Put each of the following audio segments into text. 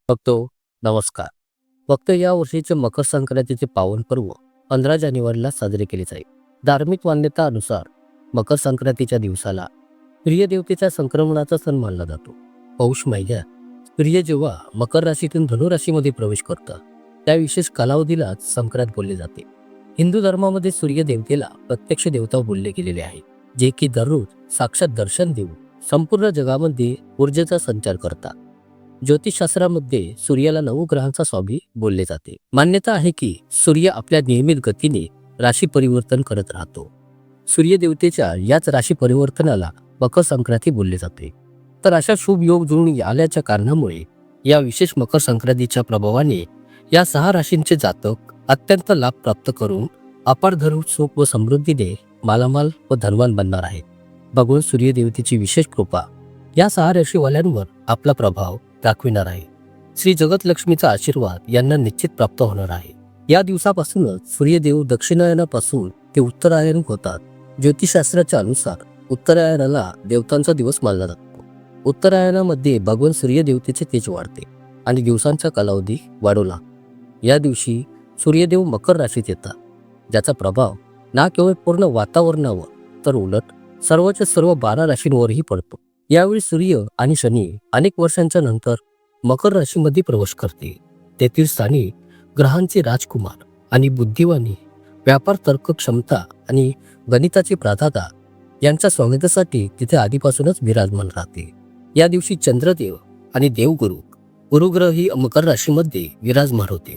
भक्तो नमस्कार. भक्त या वर्षीचे मकर संक्रांतीचे पावन पर्व 15 जानेवारीला साजरे केले जाईल. धार्मिक मान्यतानुसार मकर संक्रांतीच्या दिवसाला सूर्यदेवतेच्या संक्रमणाचा सण मानला जातो. पौष महिन्यात सूर्य जेव्हा मकर राशीतून धनुराशीमध्ये प्रवेश करतात त्या विशेष कालावधीलाच संक्रांत बोलले जाते. हिंदू धर्मामध्ये सूर्यदेवतेला प्रत्यक्ष देवता बोलले गेलेले आहे, जे की दररोज साक्षात दर्शन देऊन संपूर्ण जगामध्ये ऊर्जेचा संचार करतात. ज्योतिषशास्त्रामध्ये सूर्याला 9 ग्रहांचा स्वामी बोलले जाते. मान्यता आहे की सूर्य आपल्या नियमित गतीने राशी परिवर्तन करत राहतो. सूर्यदेवतेच्या याच राशी परिवर्तनाला मकर संक्रांती बोलले जाते. तर अशा शुभ योग जुळून आल्याच्या कारणामुळे या विशेष मकर संक्रांतीच्या प्रभावाने या 6 राशींचे जातक अत्यंत लाभ प्राप्त करून अपार धन सुख व समृद्धीने मालामाल व धनवान बनणार आहेत. भगवान सूर्यदेवतेची विशेष कृपा या 6 राशीवाल्यांवर आपला प्रभाव दाखविणार आहे. श्री जगत लक्ष्मीचा आशीर्वाद यांना निश्चित प्राप्त होणार आहे. या दिवसापासूनच सूर्यदेव दक्षिणायनापासून ते उत्तरायण होतात. ज्योतिषशास्त्राच्या अनुसार उत्तरायणाला देवतांचा दिवस मानला जातो. उत्तरायणामध्ये भगवान सूर्यदेवतेचे तेज वाढते आणि दिवसांचा कालावधी वाढू लागतो. या दिवशी सूर्यदेव मकर राशीत येतात, ज्याचा प्रभाव ना केवळ पूर्ण वातावरणावर तर उलट सर्वच्या सर्व 12 राशींवरही पडतो. यावेळी सूर्य आणि शनी अनेक वर्षांच्या नंतर मकर राशीमध्ये प्रवेश करते. तेथील स्थानी ग्रहांचे राजकुमार आणि बुद्धिवानी, व्यापार तर्क क्षमता आणि गणिताची प्राधाता यांच्या स्वागतासाठी तिथे आधीपासूनच विराजमान राहते. या दिवशी चंद्रदेव आणि देवगुरु गुरुग्रहही मकर राशीमध्ये विराजमान होते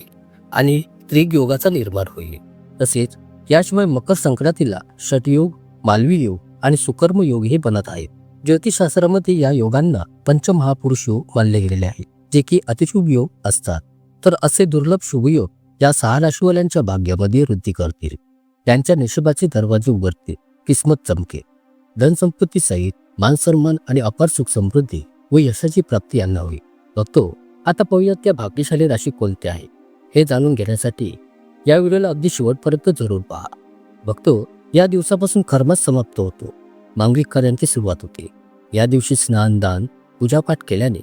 आणि त्रियोगाचा निर्माण होईल. तसेच याशिवाय मकर संक्रांतीला षटयोग, मालवी योग आणि सुकर्म योग हे बनत आहेत. ज्योतिषशास्त्रामध्ये या योगांना पंचमहापुरुष योग मानले गेलेले आहे, जे की अतिशुभ योग असतात. तर असे दुर्लभ शुभयोग या 6 राशीवाल्यांच्या भाग्यामध्ये वृद्धी करतील. त्यांच्या नशिबाचे दरवाजे उघडतील, किस्मत चमकेल, धनसंपत्ती सहित मान सन्मान आणि अपार सुख समृद्धी व यशाची प्राप्ती यांना होईल. बघतो आता पाहूया त्या भाग्यशाली राशी कोणत्या आहे. हे जाणून घेण्यासाठी या व्हिडिओला अगदी शेवटपर्यंत जरूर पहा. बघतो या दिवसापासून कर्मच समाप्त होतो, मांगिक कार्यांची सुरुवात होते. या दिवशी स्नान, दान, पूजापाठ केल्याने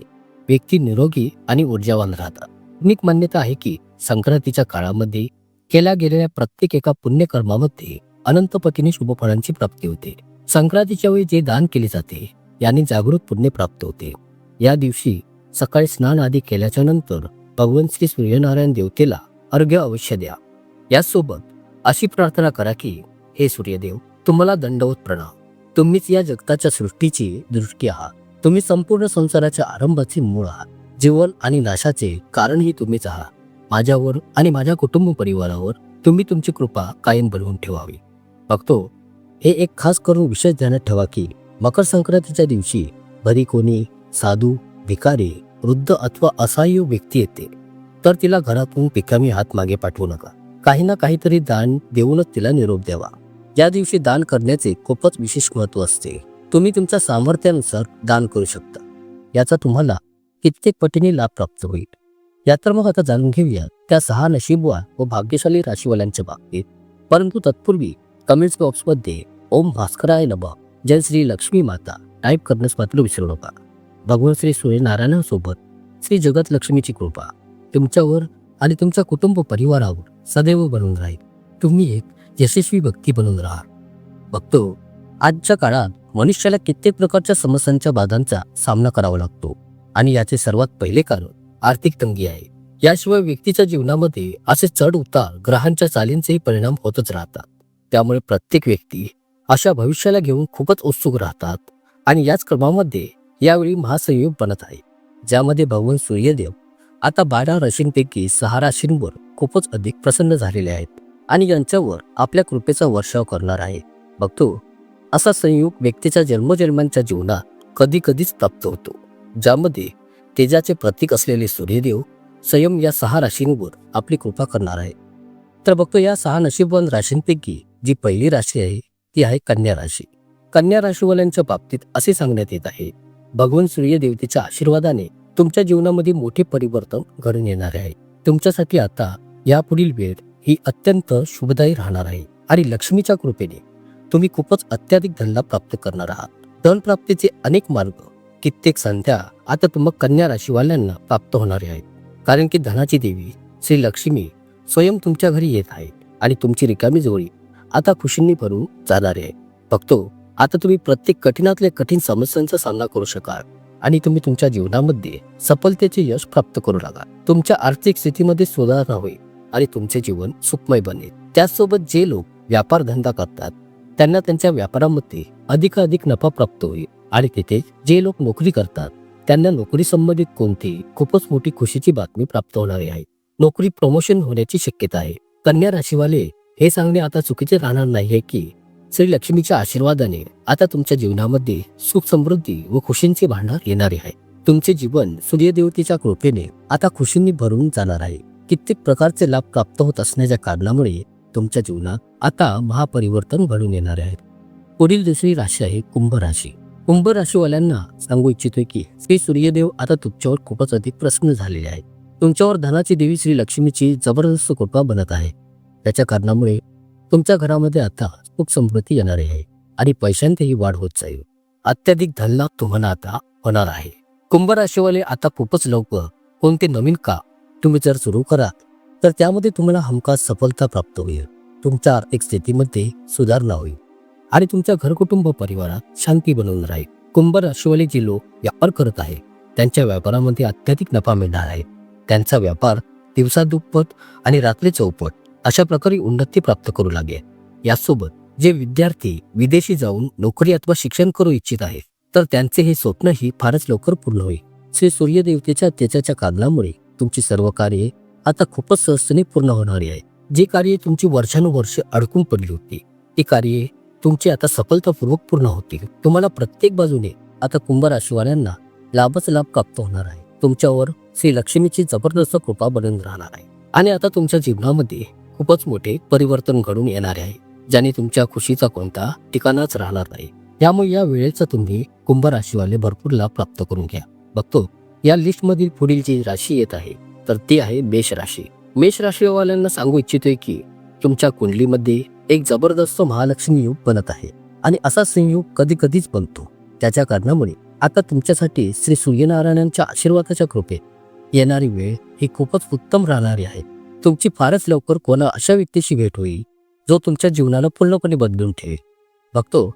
व्यक्ती निरोगी आणि ऊर्जावान राहतात. अनेक मान्यता आहे की संक्रांतीच्या काळामध्ये केल्या गेलेल्या प्रत्येक एका पुण्यकर्मामध्ये अनंत पटीने शुभफळांची प्राप्ती होते. संक्रांतीच्या वेळी जे दान केले जाते याने जागृत पुण्य प्राप्त होते. या दिवशी सकाळी स्नान आदी केल्याच्या नंतर भगवान श्री सूर्यनारायण देवतेला अर्घ्य अवश्य द्या. यासोबत अशी प्रार्थना करा की हे सूर्यदेव, तुम्हाला दंडवत प्रणाम. तुम्हीच या जगताच्या सृष्टीची दृष्टी आहात. तुम्ही संपूर्ण संसाराच्या आरंभाचे मूळ आहात. जीवन आणि नाशाचे कारणही तुम्हीच आहात. माझ्यावर आणि माझ्या कुटुंब परिवारावर तुम्ही तुमची कृपा कायम बनवून ठेवावी. बघतो हे एक खास करून विशेष ध्यानात ठेवा की मकर संक्रांतीच्या दिवशी घरी कोणी साधू, भिकारी, वृद्ध अथवा असहाय्य व्यक्ती येते तर तिला घरातून पिकामी हात मागे पाठवू नका. काही ना काहीतरी दान देऊनच तिला निरोप द्यावा. या दिवशी दान करण्याचे खूपच विशेष महत्त्व असते. तुम्ही तुमच्या सामर्थ्यानुसार दान करू शकता. याचा तुम्हाला कित्येक पटीने लाभ प्राप्त होईल. या तर मग आता जाणून घेऊया त्या 6 नशीबवान व भाग्यशाली राशीवाल्यांच्या बाबतीत. परंतु तत्पूर्वी कमेंट्स बॉक्समध्ये ओम भास्कराय नमः, जय श्री लक्ष्मी माता टाईप करण्यास मात्र विसरू नका. भगवान श्री सूर्यनारायणासोबत श्री जगत लक्ष्मीची कृपा तुमच्यावर आणि तुमच्या कुटुंब परिवारावर सदैव बनून राहील. तुम्ही एक यशस्वी व्यक्ती बनून राहा. बघतो आजच्या काळात मनुष्याला कित्येक प्रकारच्या समस्यांच्या बाधांचा सामना करावा लागतो आणि याचे सर्वात पहिले कारण आर्थिक तंगी आहे. याशिवाय व्यक्तीच्या जीवनामध्ये असे चढ उतार ग्रहांच्या चालींचेही परिणाम होतच राहतात. त्यामुळे प्रत्येक व्यक्ती अशा भविष्याला घेऊन खूपच उत्सुक राहतात आणि याच क्रमामध्ये यावेळी महासंयोग बनत आहे, ज्यामध्ये भगवान सूर्यदेव आता 12 राशींपैकी 6 राशींवर खूपच अधिक प्रसन्न झालेले आहेत आणि यांच्यावर आपल्या कृपेचा वर्षाव करणार आहे. बघतो असा संयोग व्यक्तीच्या जन्मजन्मांच्या जीवनात कधी कधीच प्राप्त होतो, ज्यामध्ये तेजाचे प्रतीक असलेले सूर्यदेव स्वयं या 6 राशींवर आपली कृपा करणार आहे. तर बघतो या 6 नशीबवान राशींपैकी जी पहिली राशी आहे ती आहे कन्या राशी. कन्या राशीवाल्यांच्या बाबतीत असे सांगण्यात येत आहे, भगवान सूर्यदेवतेच्या आशीर्वादाने तुमच्या जीवनामध्ये मोठे परिवर्तन घडून येणार आहे. तुमच्यासाठी आता यापुढील वेळ ही अत्यंत शुभदायी राहणार आहे आणि लक्ष्मीच्या कृपेने तुम्ही खूपच अत्याधिक धनलाभ प्राप्त करणार आहात. धन प्राप्तीचे अनेक मार्ग, कित्येक संध्या आता तुम्हाला कन्या राशीवाल्यांना प्राप्त होणारे आहेत. कारण की धनाची देवी श्री लक्ष्मी स्वयं तुमच्या घरी येत आहे आणि तुमची रिकामी जोडी आता खुशींनी भरून जाणार आहे. भक्तो, आता तुम्ही प्रत्येक कठीणातल्या कठीण समस्यांचा सामना करू शकाल आणि तुम्ही तुमच्या जीवनामध्ये सफलतेचे यश प्राप्त करू लागाल. तुमच्या आर्थिक स्थितीमध्ये सुधारणा होईल आणि तुमचे जीवन सुखमय बनेल. त्याचसोबत जे लोक व्यापार धंदा करतात त्यांना त्यांच्या व्यापारामध्ये अधिकाधिक नफा प्राप्त होईल आणि तिथे जे लोक नोकरी करतात त्यांना नोकरी संबंधित कोणती खूपच मोठी खुशीची बातमी प्राप्त होणार आहे. नोकरी प्रमोशन होण्याची शक्यता आहे. कन्या राशीवाले हे सांगणे आता चुकीचे राहणार नाही की श्री लक्ष्मीच्या आशीर्वादाने आता तुमच्या जीवनामध्ये सुख समृद्धी व खुशींचे भांडार येणारे आहे. तुमचे जीवन सूर्यदेवतेच्या कृपेने आता खुशींनी भरून जाणार आहे. कित्येक प्रकारचे लाभ प्राप्त होत असण्याच्या कारणामुळे तुमच्या जीवनात आता महापरिवर्तन घडून येणार आहे. पुढील दुसरी राशी आहे कुंभ राशी. कुंभ राशीवाल्यांना सांगू इच्छितोय की श्री सूर्यदेव आता तुमच्यावर खूपच अधिक प्रसन्न झालेले आहेत. तुमच्यावर धनाची देवी श्री लक्ष्मीची जबरदस्त कृपा बनत आहे. त्याच्या कारणामुळे तुमच्या घरामध्ये आता सुख समृद्धी येणार आहे आणि पैशांतही वाढ होत जाईल. अत्याधिक धनलाभ तुम्हाला आता होणार आहे. कुंभ राशीवाले आता खूपच लवकर कोणते नवीन काम तुम्ही जर सुरू कराल तर त्यामध्ये तुम्हाला हमखास सफलता प्राप्त होईल. तुमच्या आर्थिक स्थितीमध्ये सुधारणा होईल आणि तुमच्या घरकुटुंब परिवारात शांती बनवून राहील. कुंभ राशीवाले जे लोक व्यापार करत आहेत त्यांच्या व्यापारामध्ये अत्याधिक नफा मिळणार आहे. त्यांचा व्यापार दिवसा दुप्पट आणि रात्री चौपट अशा प्रकारे उन्नती प्राप्त करू लागेल. यासोबत जे विद्यार्थी विदेशी जाऊन नोकरी अथवा शिक्षण करू इच्छित आहेत तर त्यांचे हे स्वप्नही फारच लवकर पूर्ण होईल. श्री सूर्यदेवतेच्या तेजाच्या कारणामुळे तुमची सर्व कार्ये आता खूपच सहजतेने पूर्ण होणारी आहे. जी कार्ये तुमची वर्षानुवर्ष अडकून पडली होती ती कार्ये तुमची आता सफलतापूर्वक पूर्ण होतील. तुम्हाला प्रत्येक बाजूने आता कुंभ राशीवाल्यांना लाभच लाभ प्राप्त होणार आहे. तुमच्यावर श्री लक्ष्मीची जबरदस्त कृपा बनून राहणार आहे आणि आता तुमच्या जीवनामध्ये खूपच मोठे परिवर्तन घडून येणार आहे ज्याने तुमच्या खुशीचा कोणता ठिकाणाच राहणार नाही. त्यामुळे या वेळेचा तुम्ही कुंभ राशीवाले भरपूर लाभ प्राप्त करून घ्या. बघतो या लिस्ट मधील पुढील जी राशी येत आहे तर ती आहे मेष राशी. मेष राशीवाल्यांना सांगू इच्छितोय की तुमच्या कुंडलीमध्ये एक जबरदस्त महालक्ष्मी योग बनत आहे आणि असा संयोग कधी कधीच बनतो. त्याच्या कारणामुळे आता तुमच्यासाठी श्री सूर्यनारायणांच्या आशीर्वादाच्या कृपेत येणारी वेळ ही खूपच उत्तम राहणारी आहे. तुमची फारच लवकर कोणा अशा व्यक्तीशी भेट होईल जो तुमच्या जीवनाला पूर्णपणे बदलून ठेवेल. बघतो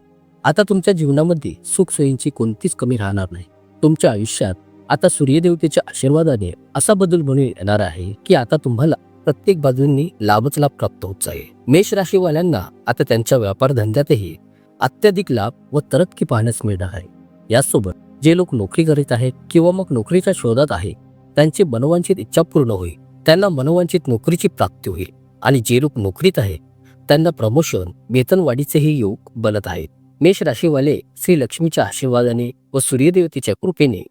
आता तुमच्या जीवनामध्ये सुख सोयींची कोणतीच कमी राहणार नाही. तुमच्या आयुष्यात आता सूर्यदेवतेच्या आशीर्वादाने असा बदल बनून येणार आहे की आता तुम्हाला प्रत्येक बाजूंनी लाभच लाभ प्राप्त होत जाईल. मेष राशीवाल्यांना आता त्यांच्या व्यापार धंद्यातही अत्याधिक लाभ व तरक्की पाहण्यास मिळणार आहे. यासोबत जे लोक नोकरी करीत आहेत किंवा मग नोकरीच्या शोधात आहेत त्यांची मनोवांछित इच्छा पूर्ण होईल. त्यांना मनोवांछित नोकरीची प्राप्ती होईल आणि जे लोक नोकरीत आहेत त्यांना प्रमोशन वेतनवाढीचेही योग बनत आहेत. मेष राशीवाले श्री लक्ष्मीच्या आशीर्वादाने व सूर्यदेवतेच्या कृपेने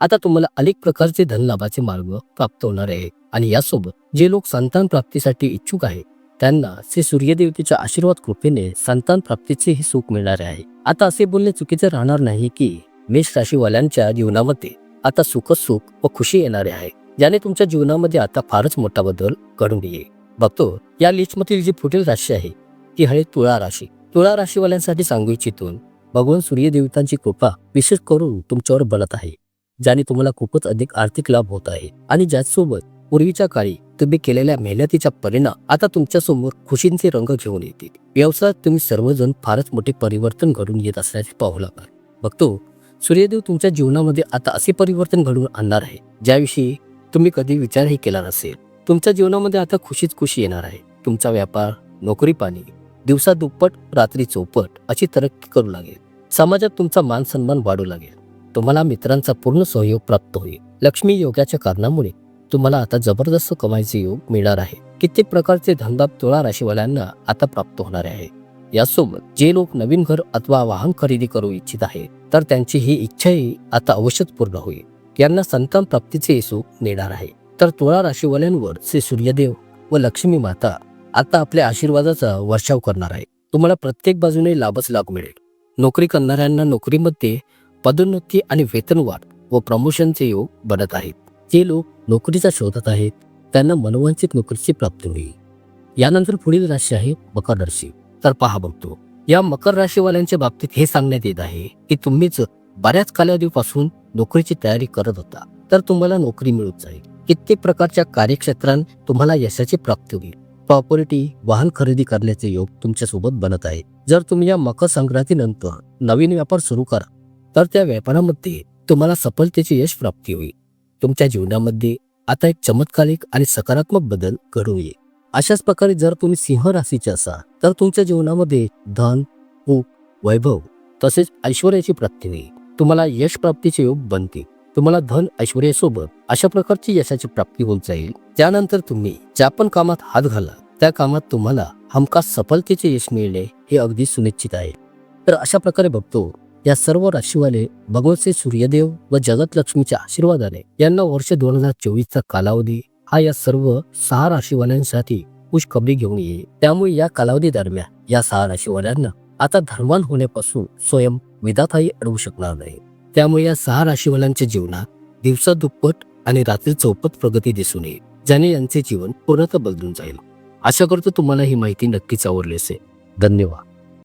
आता तुम्हाला अनेक प्रकारचे धनलाभाचे मार्ग प्राप्त होणार आहे आणि यासोबत जे लोक संतान प्राप्तीसाठी इच्छुक आहेत त्यांना श्री सूर्यदेवतेच्या आशीर्वाद कृपेने संतान प्राप्तीचेही सुख मिळणार आहे. आता असे बोलणे चुकीचे राहणार नाही की मेष राशीवाल्यांच्या जीवनामध्ये आता सुख व खुशी येणारे आहे ज्याने तुमच्या जीवनामध्ये आता फारच मोठा बदल घडून येईल. बघतो या लिस्टमधील जी पुढील राशी आहे ती आहे तुळा राशी. तुळा राशीवाल्यांसाठी सांगू इच्छितो भगवान सूर्यदेवतांची कृपा विशेष करून तुमच्यावर बनत आहे ज्याने तुम्हाला खूपच अधिक आर्थिक लाभ होत आहे आणि ज्यासोबत पूर्वीच्या काळी तुम्ही केलेल्या मेहनतीचा परिणाम आता तुमच्या समोर खुशींचे रंग घेऊन येतील. व्यवसायात तुम्ही सर्वजण फारच मोठे परिवर्तन घडून येत असल्याचे पाहू लागाल. बघतो सूर्यदेव तुमच्या जीवनामध्ये आता असे परिवर्तन घडून आणणार आहे ज्याविषयी तुम्ही कधी विचारही केला नसेल. तुमच्या जीवनामध्ये आता खुशीच खुशी येणार आहे. तुमचा व्यापार नोकरी पाणी दिवसा दुप्पट रात्री चौपट अशी तरक्की करू लागेल. समाजात तुमचा मान सन्मान वाढू लागेल. तुम्हाला मित्रांचा पूर्ण सहयोग प्राप्त होईल. लक्ष्मी योगाच्या कारणामुळे तुम्हाला आता जबरदस्त कमाईचे योग मिळणार आहे. कित्येक प्रकारचे धनलाभ तुळा राशीवाल्यांना आता प्राप्त होणार आहे. यासोबत जे लोक नवीन घर अथवा वाहन खरेदी करू इच्छित आहेत तर त्यांची ही इच्छाही आता अवश्यच पूर्ण होईल. यांना संतान प्राप्तीचे सुख मिळणार आहे. तर तुळा राशीवाल्यांवर श्री सूर्यदेव व लक्ष्मी माता आता आपल्या आशीर्वादाचा वर्षाव करणार आहे. तुम्हाला प्रत्येक बाजूने लाभच लाभ मिळेल. नोकरी करणाऱ्यांना नोकरीमध्ये पदोन्नती आणि वेतनवाढ व प्रमोशनचे योग बनत आहेत. जे लोक नोकरीचा शोधात आहेत त्यांना मनोवांछित नोकरीची प्राप्ती होईल. यानंतर पुढील राशी आहे मकर राशी. तर पहा बघतो या मकर राशीवाल्यांच्या बाबतीत हे सांगण्यात येत आहे की तुम्हीच बऱ्याच कालावधीपासून नोकरीची तयारी करत होता तर तुम्हाला नोकरी मिळत जाईल. कित्येक प्रकारच्या कार्यक्षेत्रात तुम्हाला यशाची प्राप्ती होईल. प्रॉपर्टी, वाहन खरेदी करण्याचे योग तुमच्यासोबत बनत आहे. जर तुम्ही या मकर संक्रांतीनंतर नवीन व्यापार सुरू करा तर त्या व्यापारामध्ये तुम्हाला सफलतेची यश प्राप्ती होईल. तुमच्या जीवनामध्ये आता एक चमत्कारिक आणि सकारात्मक बदल घडून येईल. अशाच प्रकारे जर तुम्ही सिंह राशीचे असाल तर तुमच्या जीवनामध्ये धन, सुख, वैभव तसेच ऐश्वर्याची प्राप्ती होईल. तुम्हाला यश प्राप्तीचे योग बनतील. तुम्हाला धन ऐश्वर्यासोबत अशा प्रकारची यशाची प्राप्ती होत जाईल. त्यानंतर तुम्ही ज्या पण कामात हात घाला त्या कामात तुम्हाला हमखास सफलतेचे यश मिळणे हे अगदी सुनिश्चित आहे. तर अशा प्रकारे बघतो या सर्व राशीवाले भगवान श्री सूर्यदेव व जगत लक्ष्मीच्या आशीर्वादाने यांना वर्ष 2024चा कालावधी हा या सर्व 6 राशीवाल्यांसाठी खुशखबरी घेऊन येईल. त्यामुळे या कालावधी दरम्यान या 6 राशीवाल्यांना आता धनवान होण्यापासून स्वयं विधाताही अडवू शकणार नाही. त्यामुळे या 6 राशीवाल्यांच्या जीवनात दिवसा दुप्पट आणि रात्री चौपट प्रगती दिसून येईल, ज्याने यांचे जीवन पूर्णतः बदलून जाईल. आशा करतो तुम्हाला ही माहिती नक्कीच आवडली असेल. धन्यवाद.